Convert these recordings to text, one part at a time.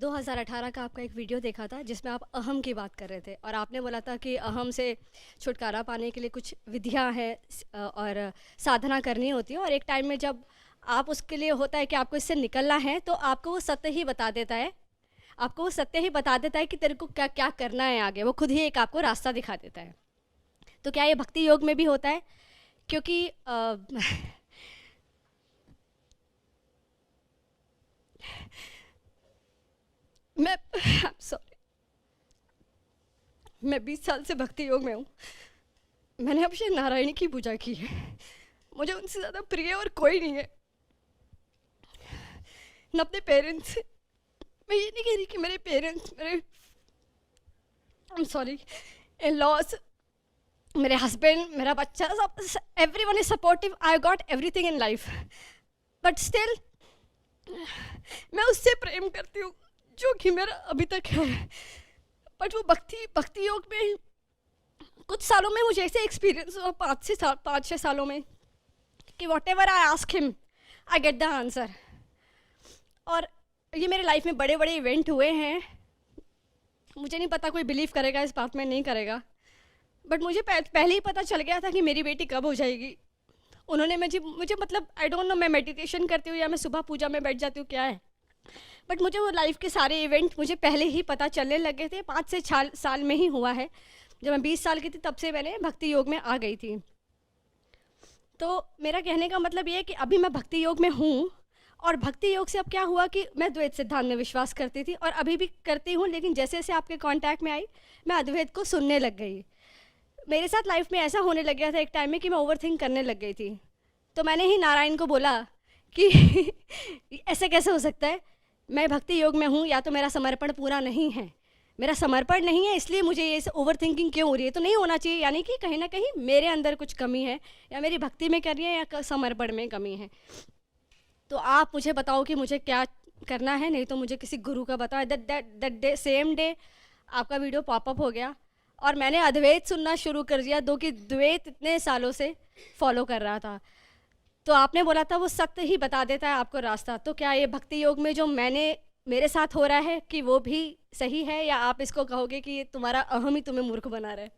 2018 का आपका एक वीडियो देखा था जिसमें आप अहम की बात कर रहे थे और आपने बोला था कि अहम से छुटकारा पाने के लिए कुछ विधियां हैं और साधना करनी होती है, और एक टाइम में जब आप उसके लिए होता है कि आपको इससे निकलना है तो आपको वो सत्य ही बता देता है। आपको वो सत्य ही बता देता है कि तेरे को क्या क्या करना है आगे, वो खुद ही एक आपको रास्ता दिखा देता है। तो क्या ये भक्ति योग में भी होता है? क्योंकि मैं सॉरी, मैं 20 साल से भक्ति योग में हूँ। मैंने अब श्री नारायण की पूजा की है। मुझे उनसे ज़्यादा प्रिय और कोई नहीं है, न अपने पेरेंट्स। मैं ये नहीं कह रही कि मेरे पेरेंट्स, मेरे I am sorry in laws, मेरे हस्बैंड, मेरा बच्चा, सब everyone is supportive. I got everything in life, but still मैं उससे प्रेम करती हूँ जो कि मेरा अभी तक है। बट वो भक्ति भक्ति योग में कुछ सालों में मुझे ऐसे एक्सपीरियंस हुआ, 5 से 6 सालों में, कि what ever I ask him I get the answer. और ये मेरे लाइफ में बड़े बड़े इवेंट हुए हैं। मुझे नहीं पता कोई बिलीव करेगा इस बात में, नहीं करेगा, बट मुझे पहले ही पता चल गया था कि मेरी बेटी कब हो जाएगी। उन्होंने मुझे मतलब आई डोंट नो, मैं मेडिटेशन करती हूँ या मैं सुबह पूजा में बैठ जाती हूँ, क्या है, बट मुझे वो लाइफ के सारे इवेंट मुझे पहले ही पता चलने लगे थे। 5 से 6 साल में ही हुआ है। जब मैं 20 साल की थी तब से मैंने भक्ति योग में आ गई थी। तो मेरा कहने का मतलब ये है कि अभी मैं भक्ति योग में हूँ, और भक्ति योग से अब क्या हुआ कि मैं द्वैत सिद्धांत में विश्वास करती थी और अभी भी करती हूँ, लेकिन जैसे जैसे आपके कांटेक्ट में आई मैं अद्वैत को सुनने लग गई। मेरे साथ लाइफ में ऐसा होने लग गया था एक टाइम में कि मैं ओवरथिंक करने लग गई थी। तो मैंने ही नारायण को बोला कि ऐसे कैसे हो सकता है, मैं भक्ति योग में हूँ, या तो मेरा समर्पण पूरा नहीं है, मेरा समर्पण नहीं है, इसलिए मुझे ये ओवर थिंकिंग क्यों हो रही है। तो नहीं होना चाहिए, यानी कि कहीं ना कहीं मेरे अंदर कुछ कमी है, या मेरी भक्ति में कमी है, या समर्पण में कमी है। तो आप मुझे बताओ कि मुझे क्या करना है, नहीं तो मुझे किसी गुरु का बताओ। दैट डे, सेम डे आपका वीडियो पॉपअप हो गया और मैंने अद्वैत सुनना शुरू कर दिया, दो कि द्वैत इतने सालों से फॉलो कर रहा था। तो आपने बोला था वो सत्य ही बता देता है आपको रास्ता। तो क्या ये भक्ति योग में जो मेरे साथ हो रहा है कि वो भी सही है, या आप इसको कहोगे कि ये तुम्हारा अहम ही तुम्हें मूर्ख बना रहा है?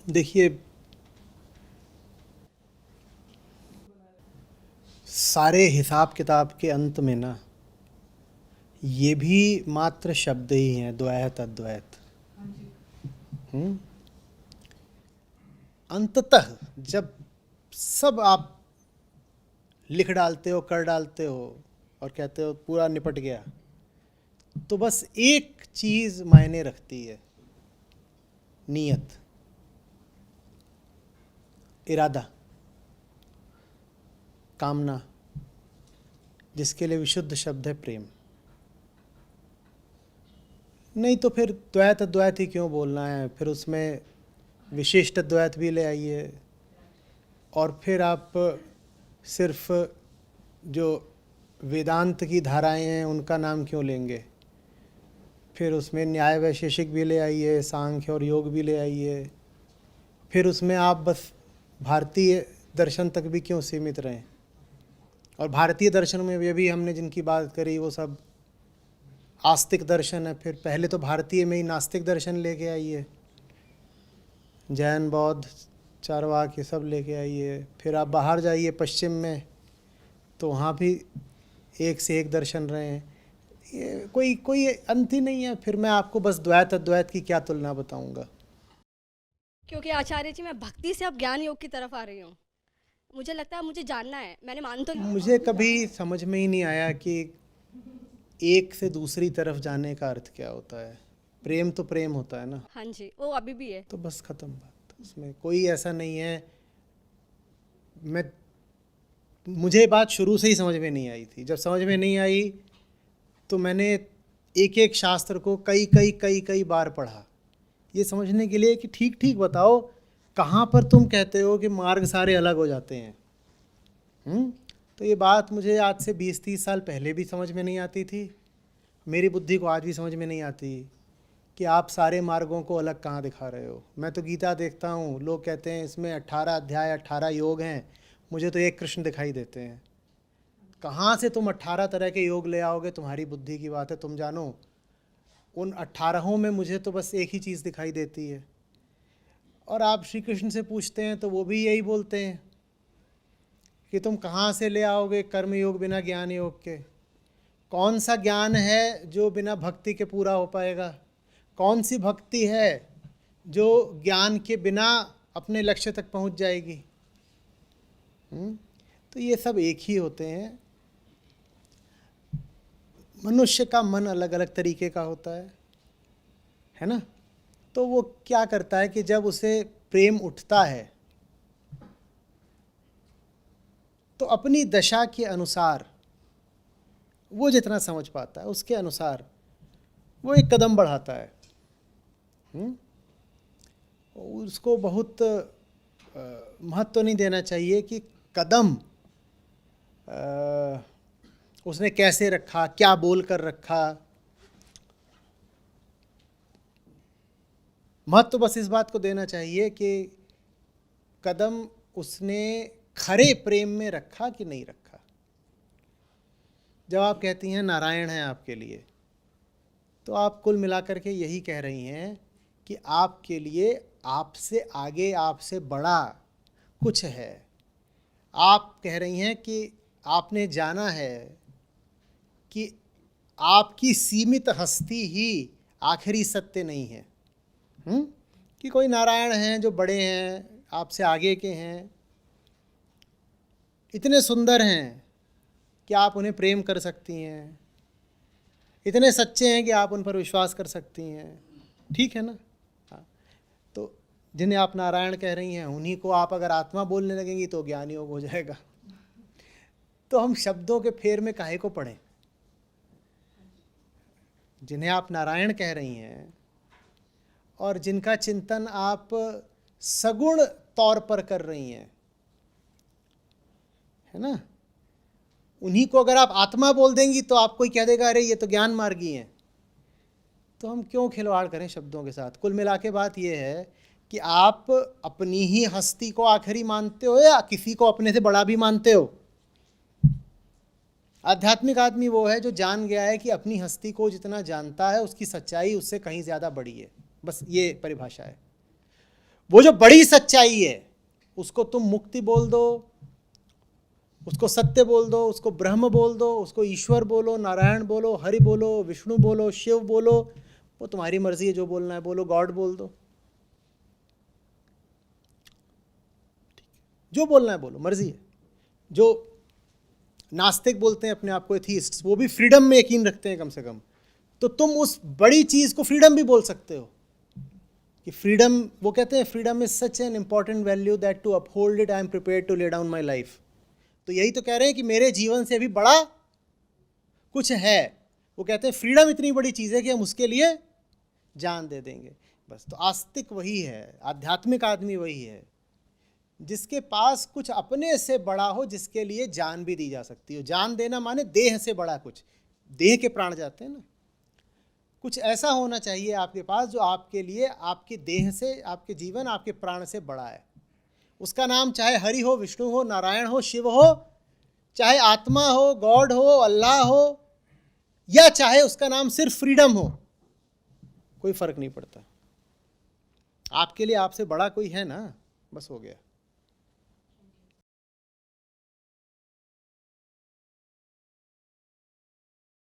देखिए, सारे हिसाब किताब के अंत में ना ये भी मात्र शब्द ही हैं, द्वैत अद्वैत। हम्म अंततः जब सब आप लिख डालते हो, कर डालते हो और कहते हो पूरा निपट गया, तो बस एक चीज मायने रखती है, नियत, इरादा, कामना, जिसके लिए विशुद्ध शब्द है प्रेम। नहीं तो फिर द्वैत अद्वैत ही क्यों बोलना है, फिर उसमें विशिष्ट द्वैत भी ले आइए, और फिर आप सिर्फ जो वेदांत की धाराएं हैं उनका नाम क्यों लेंगे, फिर उसमें न्याय वैशेषिक भी ले आइए, सांख्य और योग भी ले आइए, फिर उसमें आप बस भारतीय दर्शन तक भी क्यों सीमित रहें। और भारतीय दर्शन में भी हमने जिनकी बात करी वो सब आस्तिक दर्शन है। फिर पहले तो भारतीय में ही नास्तिक दर्शन लेके आइए, जैन बौद्ध चारवाक ये सब लेके आइए। फिर आप बाहर जाइए पश्चिम में, तो वहाँ भी एक से एक दर्शन रहे हैं, ये कोई कोई अंत ही नहीं है। फिर मैं आपको बस द्वैत अद्वैत की क्या तुलना बताऊंगा। क्योंकि आचार्य जी, मैं भक्ति से अब ज्ञान योग की तरफ आ रही हूँ। मुझे लगता है मुझे जानना है, मैंने मान तो लिया। मुझे कभी समझ में ही नहीं आया कि एक से दूसरी तरफ जाने का अर्थ क्या होता है। प्रेम तो प्रेम होता है ना, हाँ जी, वो अभी भी है। तो बस ख़त्म बात, उसमें कोई ऐसा नहीं है। मैं मुझे ये बात शुरू से ही समझ में नहीं आई थी। जब समझ में नहीं आई तो मैंने एक एक शास्त्र को कई कई कई कई बार पढ़ा, ये समझने के लिए कि ठीक ठीक बताओ कहाँ पर तुम कहते हो कि मार्ग सारे अलग हो जाते हैं। तो ये बात मुझे आज से 20-30 साल पहले भी समझ में नहीं आती थी, मेरी बुद्धि को आज भी समझ में नहीं आती। कि आप सारे मार्गों को अलग कहाँ दिखा रहे हो। मैं तो गीता देखता हूँ, लोग कहते हैं इसमें 18 अध्याय 18 योग हैं, मुझे तो एक कृष्ण दिखाई देते हैं। कहाँ से तुम 18 तरह के योग ले आओगे, तुम्हारी बुद्धि की बात है, तुम जानो। उन 18 में मुझे तो बस एक ही चीज़ दिखाई देती है। और आप श्री कृष्ण से पूछते हैं तो वो भी यही बोलते हैं कि तुम कहाँ से ले आओगे कर्म योग बिना ज्ञान योग के। कौन सा ज्ञान है जो बिना भक्ति के पूरा हो पाएगा? कौन सी भक्ति है जो ज्ञान के बिना अपने लक्ष्य तक पहुंच जाएगी? तो ये सब एक ही होते हैं। मनुष्य का मन अलग अलग तरीके का होता है ना। तो वो क्या करता है कि जब उसे प्रेम उठता है तो अपनी दशा के अनुसार वो जितना समझ पाता है उसके अनुसार वो एक कदम बढ़ाता है। उसको बहुत महत्व नहीं देना चाहिए कि कदम उसने कैसे रखा, क्या बोल कर रखा। महत्व बस इस बात को देना चाहिए कि कदम उसने खरे प्रेम में रखा कि नहीं रखा। जब आप कहती हैं नारायण है आपके लिए, तो आप कुल मिलाकर के यही कह रही हैं कि आपके लिए आपसे आगे, आपसे बड़ा कुछ है। आप कह रही हैं कि आपने जाना है कि आपकी सीमित हस्ती ही आखिरी सत्य नहीं है। कि कोई नारायण हैं जो बड़े हैं, आपसे आगे के हैं, इतने सुंदर हैं कि आप उन्हें प्रेम कर सकती हैं, इतने सच्चे हैं कि आप उन पर विश्वास कर सकती हैं। ठीक है ना। हाँ, तो जिन्हें आप नारायण कह रही हैं उन्हीं को आप अगर आत्मा बोलने लगेंगी तो ज्ञान योग हो जाएगा। तो हम शब्दों के फेर में काहे को पड़ें? जिन्हें आप नारायण कह रही हैं और जिनका चिंतन आप सगुण तौर पर कर रही हैं, है ना, उन्हीं को अगर आप आत्मा बोल देंगी तो आपको ही कह देगा अरे ये तो ज्ञान मार्गी हैं। तो हम क्यों खिलवाड़ करें शब्दों के साथ? कुल मिला के बात यह है कि आप अपनी ही हस्ती को आखिरी मानते हो या किसी को अपने से बड़ा भी मानते हो। आध्यात्मिक आदमी वो है जो जान गया है कि अपनी हस्ती को जितना जानता है उसकी सच्चाई उससे कहीं ज़्यादा बड़ी है। बस ये परिभाषा है। वो जो बड़ी सच्चाई है उसको तुम मुक्ति बोल दो, उसको सत्य बोल दो, उसको ब्रह्म बोल दो, उसको ईश्वर बोलो, नारायण बोलो, हरि बोलो, विष्णु बोलो, शिव बोलो, वो तुम्हारी मर्जी है, जो बोलना है बोलो, गॉड बोल दो, जो बोलना है बोलो, मर्जी है। जो नास्तिक बोलते हैं अपने आप को एथीस्ट, वो भी फ्रीडम में यकीन रखते हैं कम से कम। तो तुम उस बड़ी चीज़ को फ्रीडम भी बोल सकते हो कि फ्रीडम, वो कहते हैं freedom is such an important value that to uphold it I am prepared to lay down my life. तो यही तो कह रहे हैं कि मेरे जीवन से भी बड़ा कुछ है। वो कहते हैं फ्रीडम इतनी बड़ी चीज़ है कि हम उसके लिए जान दे देंगे। बस तो आस्तिक वही है, आध्यात्मिक आदमी वही है जिसके पास कुछ अपने से बड़ा हो, जिसके लिए जान भी दी जा सकती हो। जान देना माने देह से बड़ा कुछ, देह के प्राण जाते हैं ना। कुछ ऐसा होना चाहिए आपके पास जो आपके लिए, आपके देह से, आपके जीवन, आपके प्राण से बड़ा है। उसका नाम चाहे हरि हो, विष्णु हो, नारायण हो, शिव हो, चाहे आत्मा हो, गॉड हो, अल्लाह हो, या चाहे उसका नाम सिर्फ फ्रीडम हो, कोई फर्क नहीं पड़ता। आपके लिए आपसे बड़ा कोई है ना, बस हो गया।